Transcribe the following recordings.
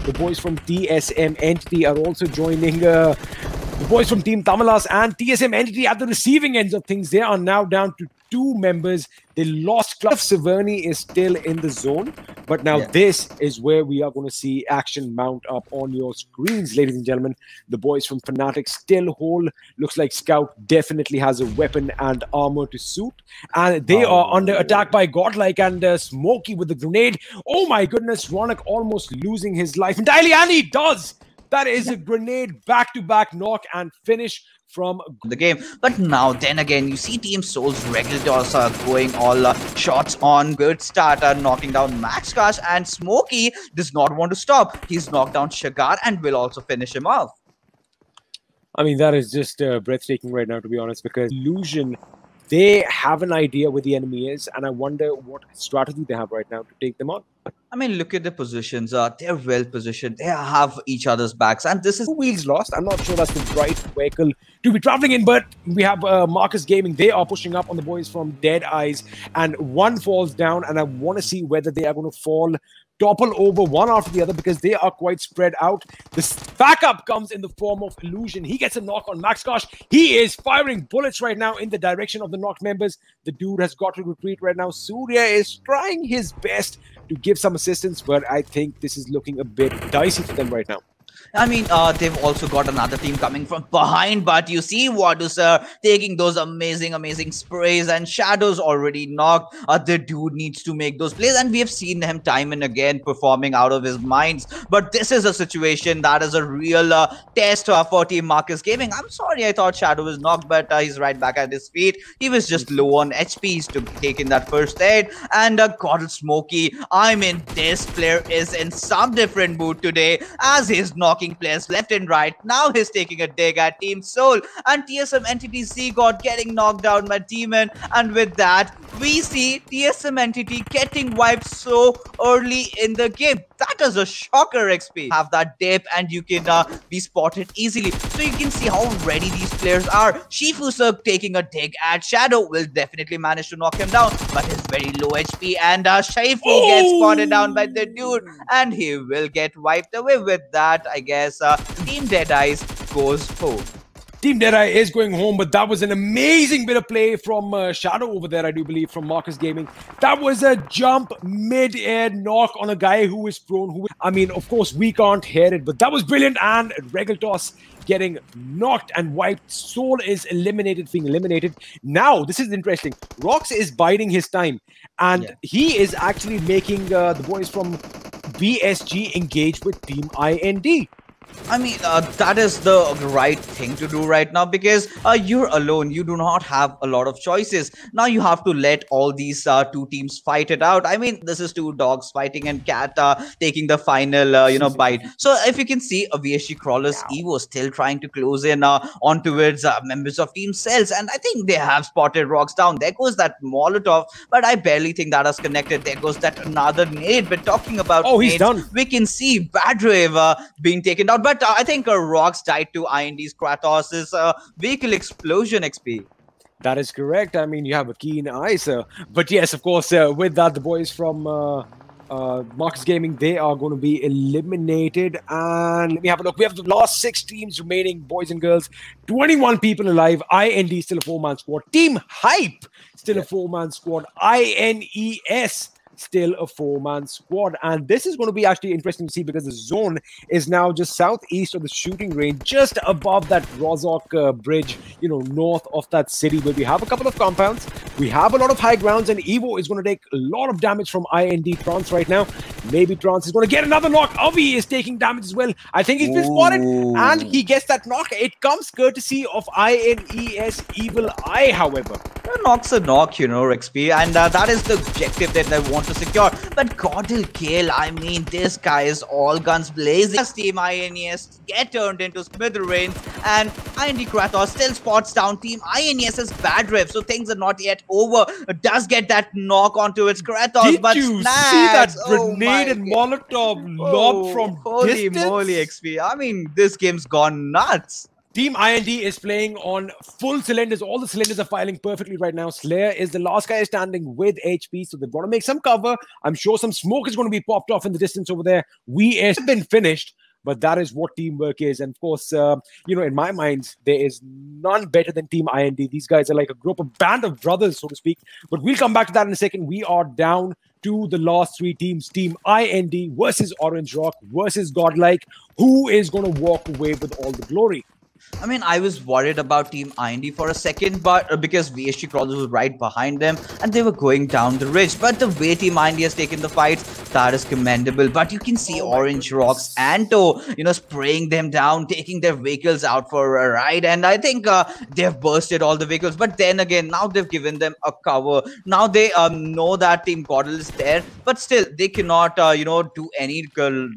The boys from TSM Entity are also joining. The boys from Team Tamalas and TSM Entity at the receiving ends of things. They are now down to 2 members. They lost. Club Severny is still in the zone, but now this is where we are going to see action mount up on your screens, ladies and gentlemen. The boys from Fnatic still hold. Looks like Scout definitely has a weapon and armor to suit, and they are under attack by Godlike and Smokey with the grenade. Oh my goodness, Ronak almost losing his life entirely, and he does. That is a grenade back-to-back knock and finish from the game. But now then again, you see Team Soul's regulators are going all shots on. Good start, knocking down Max Cash, and Smokey does not want to stop. He's knocked down Shagar and will also finish him off. I mean, that is just breathtaking right now, to be honest, because Illusion, they have an idea where the enemy is, and I wonder what strategy they have right now to take them on. I mean, look at the positions. They're well positioned. They have each other's backs, and this is 2 wheels lost. I'm not sure that's the right vehicle to be traveling in, but we have Marcus Gaming. They are pushing up on the boys from Dead Eyes, and one falls down, and I want to see whether they are going to fall topple over one after the other because they are quite spread out. This backup comes in the form of Illusion. He gets a knock on Max Kosh. He is firing bullets right now in the direction of the knocked members. The dude has got to retreat right now. Surya is trying his best to give some assistance, but I think this is looking a bit dicey for them right now. I mean, they've also got another team coming from behind, but you see Wadus taking those amazing sprays, and Shadow's already knocked. The dude needs to make those plays, and we have seen him time and again performing out of his minds. But this is a situation that is a real test for Team Marcus Gaming. I'm sorry, I thought Shadow was knocked, but he's right back at his feet. He was just low on HP. He's taking that first aid, and God, Smokey, I mean, this player is in some different mood today as he's knocking players left and right. Now he's taking a dig at Team Soul, and TSM Entity Z-God getting knocked down by Demon, and with that we see TSM Entity getting wiped so early in the game. That is a shocker, XP. Have that dip and you can be spotted easily. So you can see how ready these players are. Shifu taking a dig at Shadow will definitely manage to knock him down, but he's very low HP, and Shifu gets spotted down by the dude, and he will get wiped away. With that, I guess Team Dead Eyes goes home. Team Deadeye is going home, but that was an amazing bit of play from Shadow over there, I do believe, from Marcus Gaming. That was a jump mid-air knock on a guy who is prone. I mean, of course, we can't hear it, but that was brilliant. And Regaltos getting knocked and wiped. Soul is being eliminated. Now, this is interesting. Rox is biding his time, and he is actually making the boys from BSG engage with Team IND. I mean, that is the right thing to do right now, because you're alone. You do not have a lot of choices. Now you have to let all these 2 teams fight it out. I mean, this is 2 dogs fighting, and Cat taking the final, bite. So if you can see, VSG Crawler's Evo still trying to close in on towards members of Team Cells, and I think they have spotted Rocks down. There goes that Molotov, but I barely think that is connected. There goes that another nade. But talking about he's done. We can see Badrave being taken down. But I think Rocks died to IND's Kratos' vehicle explosion, XP. That is correct. I mean, you have a keen eye, sir. But yes, of course, with that, the boys from Marcus Gaming, they are going to be eliminated. And let me have a look. We have the last 6 teams remaining, boys and girls. 21 people alive. IND still a 4-man squad. Team Hype still a 4-man squad. INES still a 4-man squad, and this is going to be actually interesting to see because the zone is now just southeast of the shooting range, just above that Rozok bridge, north of that city, where we have a couple of compounds, we have a lot of high grounds, and Evo is going to take a lot of damage from IND Trance right now. Maybe Trance is going to get another knock. Avi is taking damage as well. I think he's been spotted, and he gets that knock. It comes courtesy of INES Evil Eye, however. A knock's a knock, XP, and that is the objective that they want to secure. But God'll kill. I mean, this guy is all guns blazing. As Team INES get turned into smithereens, and IND Kratos still spots down Team INES's Badrave, so things are not yet over. It does get that knock onto its Kratos, Did but you see that grenade and Molotov lob from holy distance? moly, XP. I mean, this game's gone nuts. Team IND is playing on full cylinders. All the cylinders are firing perfectly right now. Slayer is the last guy standing with HP, so they've got to make some cover. I'm sure some smoke is going to be popped off in the distance over there. We have been finished, but that is what teamwork is. And of course, in my mind, there is none better than Team IND. These guys are like a band of brothers, so to speak. But we'll come back to that in a second. We are down to the last three teams. Team IND versus Orange Rock versus Godlike. Who is going to walk away with all the glory? I mean, I was worried about Team IND for a second, but because VSG Crawlers was right behind them and they were going down the ridge. But the way Team IND has taken the fights, that is commendable. But you can see Orange Rock's Anto, spraying them down, taking their vehicles out for a ride. And I think they've bursted all the vehicles. But then again, now they've given them a cover. Now they know that Team Godel is there, but still they cannot, do any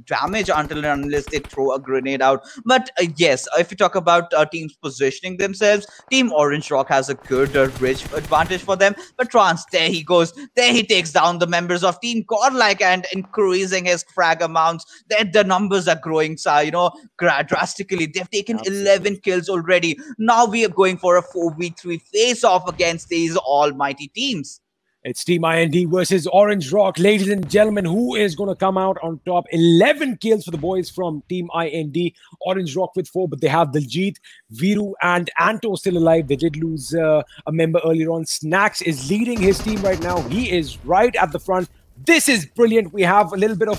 damage until and unless they throw a grenade out. But yes, if you talk about teams positioning themselves, Team Orange Rock has a good ridge advantage for them. But Trance, there he goes. There he takes down the members of Team Godlike and increasing his frag amounts. The numbers are growing, drastically. They've taken 11 kills already. Now we are going for a 4v3 face-off against these almighty teams. It's Team IND versus Orange Rock. Ladies and gentlemen, who is going to come out on top? 11 kills for the boys from Team IND. Orange Rock with 4, but they have Diljit, Viru, and Anto still alive. They did lose a member earlier on. Snacks is leading his team right now. He is right at the front. This is brilliant. We have a little bit of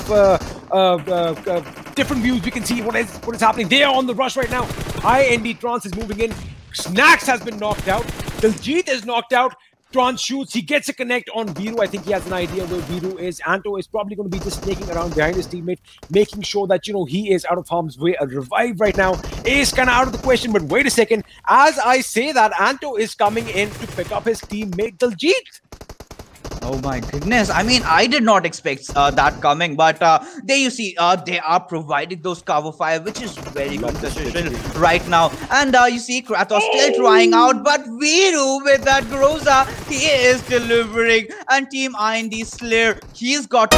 different views. We can see what is happening. They are on the rush right now. IND Trance is moving in. Snacks has been knocked out. Diljit is knocked out. Trance shoots. He gets a connect on Viru. I think he has an idea where Viru is. Anto is probably going to be just snaking around behind his teammate, making sure that, he is out of harm's way. A revive right now is kind of out of the question. But wait a second. As I say that, Anto is coming in to pick up his teammate Diljit. Oh my goodness. I mean, I did not expect that coming, but there you see, they are providing those cover fire, which is very good position right now. And you see Kratos still trying out, but Viru with that Groza, he is delivering. And Team IND Slayer, he's got